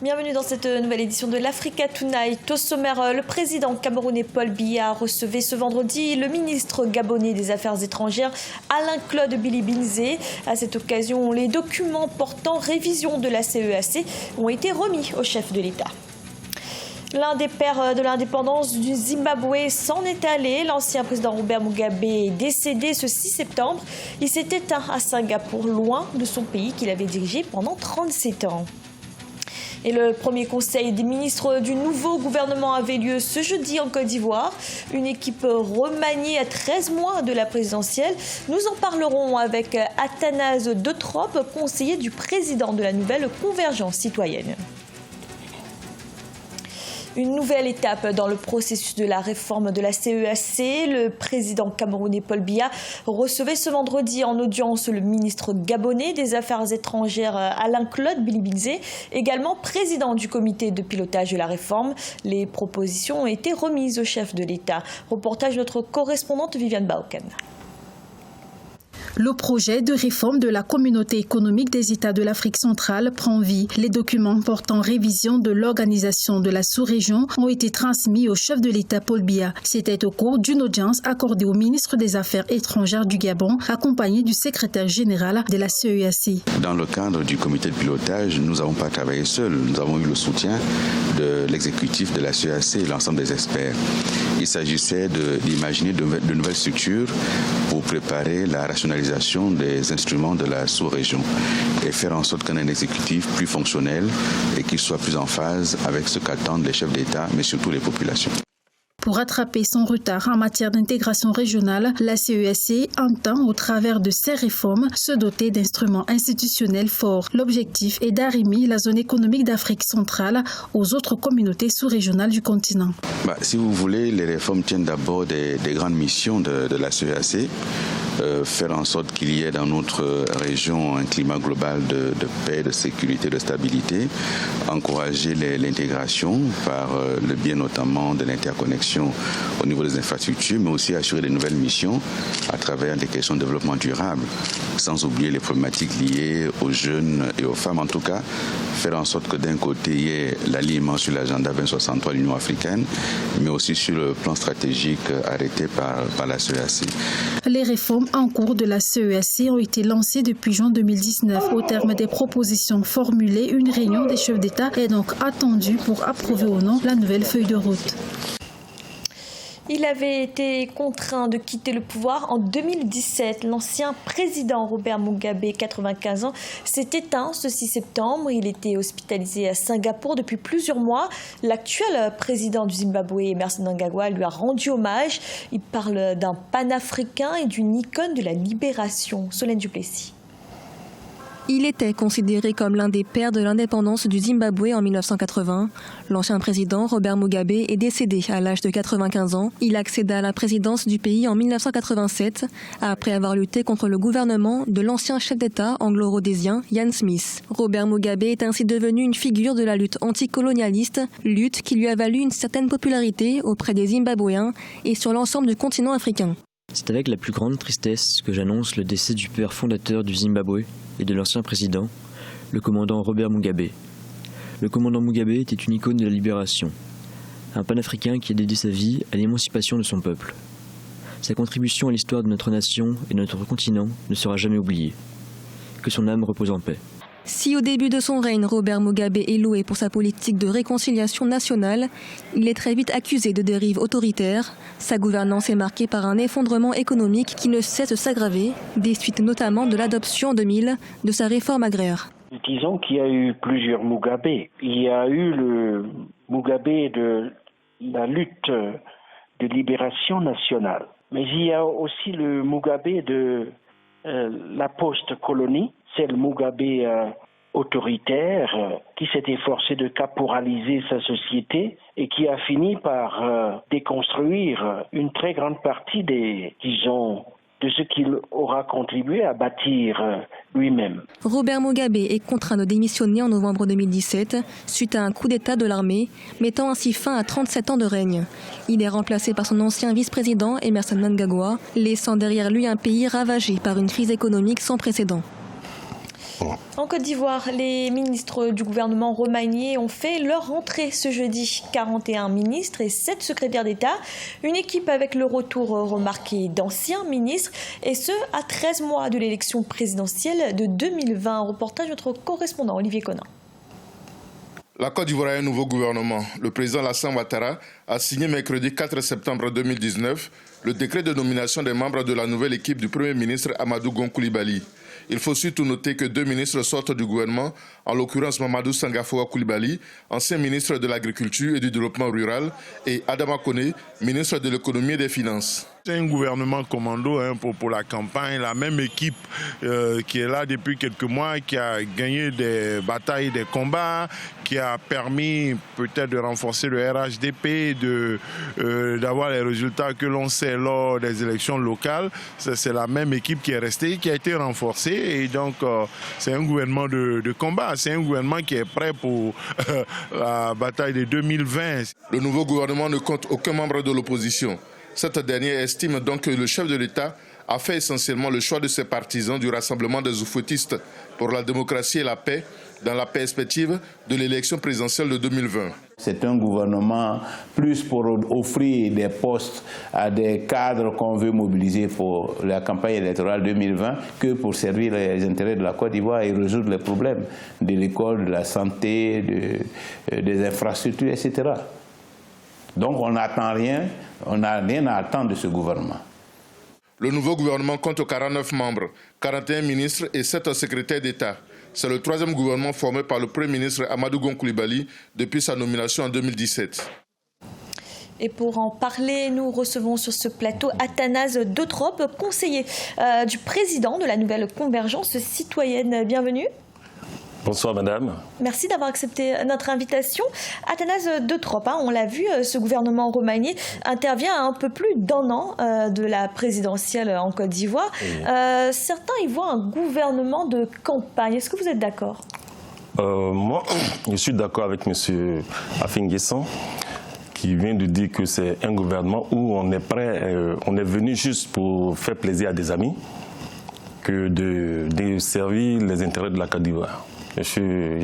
Bienvenue dans cette nouvelle édition de l'Africa Tonight. Au sommaire, le président camerounais Paul Biya recevait ce vendredi le ministre gabonais des Affaires étrangères Alain-Claude Billy-Binzé. À cette occasion, les documents portant révision de la CEAC ont été remis au chef de l'État. L'un des pères de l'indépendance du Zimbabwe s'en est allé. L'ancien président Robert Mugabe est décédé ce 6 septembre. Il s'est éteint à Singapour, loin de son pays qu'il avait dirigé pendant 37 ans. Et le premier conseil des ministres du nouveau gouvernement avait lieu ce jeudi en Côte d'Ivoire. Une équipe remaniée à 13 mois de la présidentielle. Nous en parlerons avec Athanase Deutrop, conseiller du président de la nouvelle Convergence citoyenne. Une nouvelle étape dans le processus de la réforme de la CEAC. Le président camerounais Paul Biya recevait ce vendredi en audience le ministre gabonais des Affaires étrangères Alain-Claude Billy-Binzé, également président du comité de pilotage de la réforme. Les propositions ont été remises au chef de l'État. Reportage de notre correspondante Viviane Baoken. Le projet de réforme de la communauté économique des États de l'Afrique centrale prend vie. Les documents portant révision de l'organisation de la sous-région ont été transmis au chef de l'État Paul Biya. C'était au cours d'une audience accordée au ministre des Affaires étrangères du Gabon, accompagné du secrétaire général de la CEAC. Dans le cadre du comité de pilotage, nous n'avons pas travaillé seuls. Nous avons eu le soutien de l'exécutif de la CEAC et l'ensemble des experts. Il s'agissait d'imaginer de nouvelles structures pour préparer la rationalisation des instruments de la sous-région et faire en sorte qu'on ait un exécutif plus fonctionnel et qu'il soit plus en phase avec ce qu'attendent les chefs d'État, mais surtout les populations. Pour rattraper son retard en matière d'intégration régionale, la CEAC entend, au travers de ces réformes, se doter d'instruments institutionnels forts. L'objectif est d'arrimer la zone économique d'Afrique centrale aux autres communautés sous-régionales du continent. Si vous voulez, les réformes tiennent d'abord des grandes missions de la CEAC. Faire en sorte qu'il y ait dans notre région un climat global de paix, de sécurité, de stabilité, encourager l'intégration par le biais notamment de l'interconnexion au niveau des infrastructures, mais aussi assurer des nouvelles missions à travers des questions de développement durable, sans oublier les problématiques liées aux jeunes et aux femmes. En tout cas, faire en sorte que d'un côté, il y ait l'alignement sur l'agenda 2063 de l'Union africaine, mais aussi sur le plan stratégique arrêté par la CEAC. Les réformes en cours de la CEAC ont été lancées depuis juin 2019. Au terme des propositions formulées, une réunion des chefs d'État est donc attendue pour approuver ou non la nouvelle feuille de route. Il avait été contraint de quitter le pouvoir en 2017. L'ancien président Robert Mugabe, 95 ans, s'est éteint ce 6 septembre. Il était hospitalisé à Singapour depuis plusieurs mois. L'actuel président du Zimbabwe, Emmerson Mnangagwa, lui a rendu hommage. Il parle d'un panafricain et d'une icône de la libération. Solène Duplessis. Il était considéré comme l'un des pères de l'indépendance du Zimbabwe en 1980. L'ancien président Robert Mugabe est décédé à l'âge de 95 ans. Il accéda à la présidence du pays en 1987, après avoir lutté contre le gouvernement de l'ancien chef d'État anglo-rhodésien Ian Smith. Robert Mugabe est ainsi devenu une figure de la lutte anticolonialiste, lutte qui lui a valu une certaine popularité auprès des Zimbabwéens et sur l'ensemble du continent africain. C'est avec la plus grande tristesse que j'annonce le décès du père fondateur du Zimbabwe et de l'ancien président, le commandant Robert Mugabe. Le commandant Mugabe était une icône de la libération, un panafricain qui a dédié sa vie à l'émancipation de son peuple. Sa contribution à l'histoire de notre nation et de notre continent ne sera jamais oubliée. Que son âme repose en paix. Si au début de son règne, Robert Mugabe est loué pour sa politique de réconciliation nationale, il est très vite accusé de dérives autoritaires. Sa gouvernance est marquée par un effondrement économique qui ne cesse de s'aggraver, des suites notamment de l'adoption en 2000 de sa réforme agraire. Disons qu'il y a eu plusieurs Mugabe. Il y a eu le Mugabe de la lutte de libération nationale. Mais il y a aussi le Mugabe de la post-colonie. C'est le Mugabe autoritaire qui s'est efforcé de caporaliser sa société et qui a fini par déconstruire une très grande partie de ce qu'il aura contribué à bâtir lui-même. Robert Mugabe est contraint de démissionner en novembre 2017 suite à un coup d'État de l'armée, mettant ainsi fin à 37 ans de règne. Il est remplacé par son ancien vice-président Emmerson Mnangagwa, laissant derrière lui un pays ravagé par une crise économique sans précédent. En Côte d'Ivoire, les ministres du gouvernement remanié ont fait leur rentrée ce jeudi. 41 ministres et 7 secrétaires d'État. Une équipe avec le retour remarqué d'anciens ministres. Et ce, à 13 mois de l'élection présidentielle de 2020. Reportage de notre correspondant Olivier Conin. La Côte d'Ivoire a un nouveau gouvernement. Le président Alassane Ouattara a signé mercredi 4 septembre 2019 le décret de nomination des membres de la nouvelle équipe du Premier ministre Amadou Gon Coulibaly. Il faut surtout noter que 2 ministres sortent du gouvernement, en l'occurrence Mamadou Sangafoua Coulibaly, ancien ministre de l'Agriculture et du Développement rural, et Adama Koné, ministre de l'Économie et des Finances. C'est un gouvernement commando pour la campagne, la même équipe qui est là depuis quelques mois, qui a gagné des batailles, des combats, qui a permis peut-être de renforcer le RHDP, d'avoir les résultats que l'on sait lors des élections locales. C'est la même équipe qui est restée, qui a été renforcée, et donc c'est un gouvernement de combat, c'est un gouvernement qui est prêt pour la bataille de 2020. Le nouveau gouvernement ne compte aucun membre de l'opposition. Cette dernière estime donc que le chef de l'État a fait essentiellement le choix de ses partisans du rassemblement des oufouettistes pour la démocratie et la paix dans la perspective de l'élection présidentielle de 2020. C'est un gouvernement plus pour offrir des postes à des cadres qu'on veut mobiliser pour la campagne électorale 2020 que pour servir les intérêts de la Côte d'Ivoire et résoudre les problèmes de l'école, de la santé, des infrastructures, etc. Donc on n'attend rien, on n'a rien à attendre de ce gouvernement. Le nouveau gouvernement compte 49 membres, 41 ministres et 7 secrétaires d'État. C'est le 3e gouvernement formé par le Premier ministre Amadou Gon Coulibaly depuis sa nomination en 2017. Et pour en parler, nous recevons sur ce plateau Athanase Deutrop, conseiller du président de la nouvelle Convergence citoyenne. Bienvenue. Bonsoir madame. Merci d'avoir accepté notre invitation. Athanase Deutrop, on l'a vu, ce gouvernement remanié intervient à un peu plus d'1 an de la présidentielle en Côte d'Ivoire. Oui. Certains y voient un gouvernement de campagne. Est-ce que vous êtes d'accord? Moi, je suis d'accord avec M. Afin Guesson qui vient de dire que c'est un gouvernement où on est prêt, on est venu juste pour faire plaisir à des amis que de servir les intérêts de la Côte d'Ivoire. Je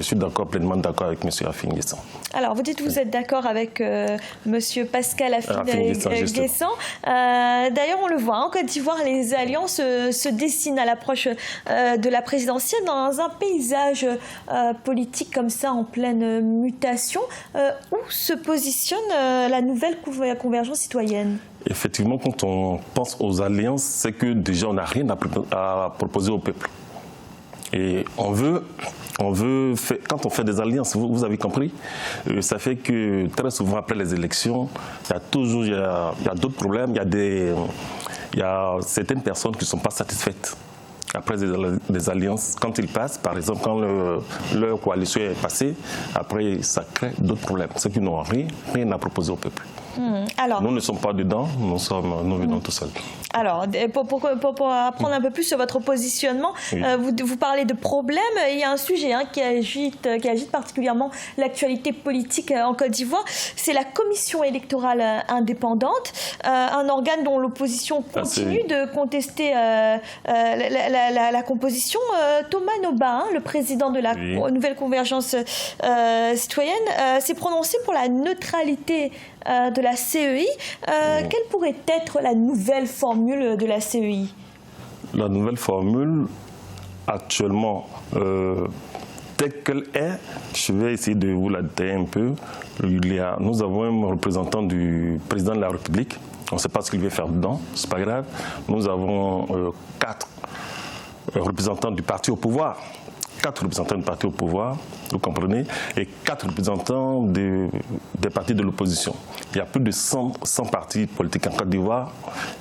suis pleinement d'accord avec M. Afin Guesson. Alors, vous dites que vous êtes d'accord avec M. Pascal Afin Guesson. D'ailleurs, on le voit, en Côte d'Ivoire, les alliances se dessinent à l'approche de la présidentielle dans un paysage politique comme ça, en pleine mutation. Où se positionne la nouvelle Convergence citoyenne? Effectivement, quand on pense aux alliances, c'est que déjà on n'a rien à proposer au peuple. Et on veut quand on fait des alliances, vous avez compris, ça fait que très souvent après les élections, il y a d'autres problèmes, il y a certaines personnes qui ne sont pas satisfaites après des alliances. Quand ils passent, par exemple, quand leur coalition est passée, après ça crée d'autres problèmes. Ceux qui n'ont rien à proposer au peuple. Alors, nous ne sommes pas dedans, nous venons tout seuls. Alors, pour apprendre un peu plus sur votre positionnement, oui. Vous parlez de problèmes. Il y a un sujet qui agite particulièrement l'actualité politique en Côte d'Ivoire. C'est la commission électorale indépendante, un organe dont l'opposition continue de contester la composition. Thomas Noba, le président de la nouvelle Convergence citoyenne, s'est prononcé pour la neutralité de la CEI. Quelle pourrait être la nouvelle formule de la CEI? La nouvelle formule, actuellement, telle qu'elle est, je vais essayer de vous la détailler un peu. Nous avons un représentant du président de la République. On ne sait pas ce qu'il veut faire dedans, c'est pas grave. Nous avons 4 représentants du parti au pouvoir. 4 représentants du parti au pouvoir, vous comprenez, et 4 représentants des partis de l'opposition. Il y a plus de 100 partis politiques en Côte d'Ivoire,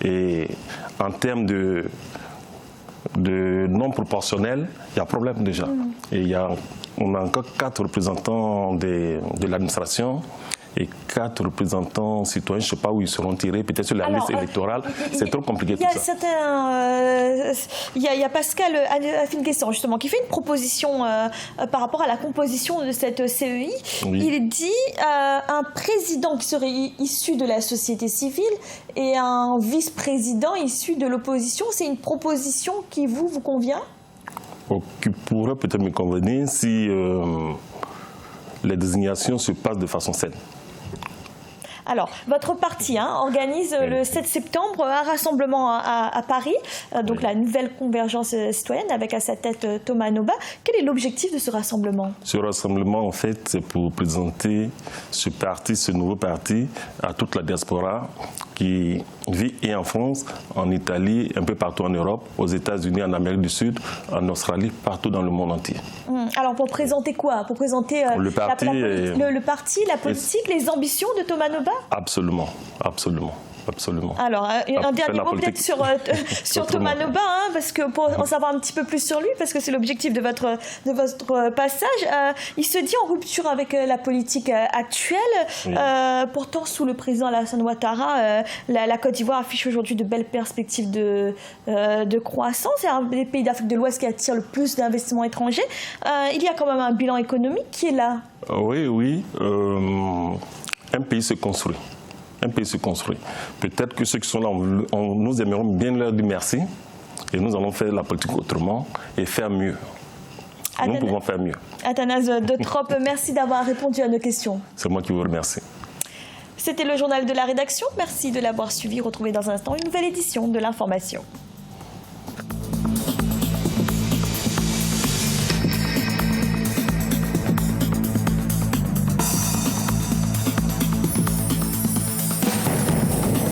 et en termes de non proportionnel, il y a problème déjà. Et on a encore 4 représentants de l'administration et 4 représentants citoyens, je ne sais pas où ils seront tirés, peut-être sur la liste électorale. C'est trop compliqué tout ça. Il y a Pascal Afin Guesson, justement, qui fait une proposition par rapport à la composition de cette CEI. Oui. Il dit un président qui serait issu de la société civile et un vice-président issu de l'opposition. C'est une proposition qui vous convient ? qui pourrait peut-être me convenir si les désignations se passent de façon saine. Alors, votre parti organise le 7 septembre un rassemblement à Paris, donc la nouvelle convergence citoyenne avec à sa tête Thomas Noba. Quel est l'objectif de ce rassemblement? Ce rassemblement, en fait, c'est pour présenter ce nouveau parti à toute la diaspora qui vit et en France, en Italie, un peu partout en Europe, aux États-Unis, en Amérique du Sud, en Australie, partout dans le monde entier. Alors, pour présenter quoi? Pour présenter le parti, la politique, les ambitions de Thomas Noba? Absolument, absolument. Absolument. Alors, un dernier mot peut-être sur Thomas Noba, parce que pour en savoir un petit peu plus sur lui, parce que c'est l'objectif de votre passage. Il se dit en rupture avec la politique actuelle. Oui. Pourtant, sous le président Alassane Ouattara, la Côte d'Ivoire affiche aujourd'hui de belles perspectives de croissance. C'est un des pays d'Afrique de l'Ouest qui attire le plus d'investissements étrangers. Il y a quand même un bilan économique qui est là. Oui. Un pays se construit. Un pays se construit. Peut-être que ceux qui sont là, nous aimerions bien leur dire merci et nous allons faire la politique autrement et faire mieux. Nous pouvons faire mieux. Athanase De Trop, merci d'avoir répondu à nos questions. C'est moi qui vous remercie. C'était le journal de la rédaction. Merci de l'avoir suivi. Retrouvez dans un instant une nouvelle édition de l'information.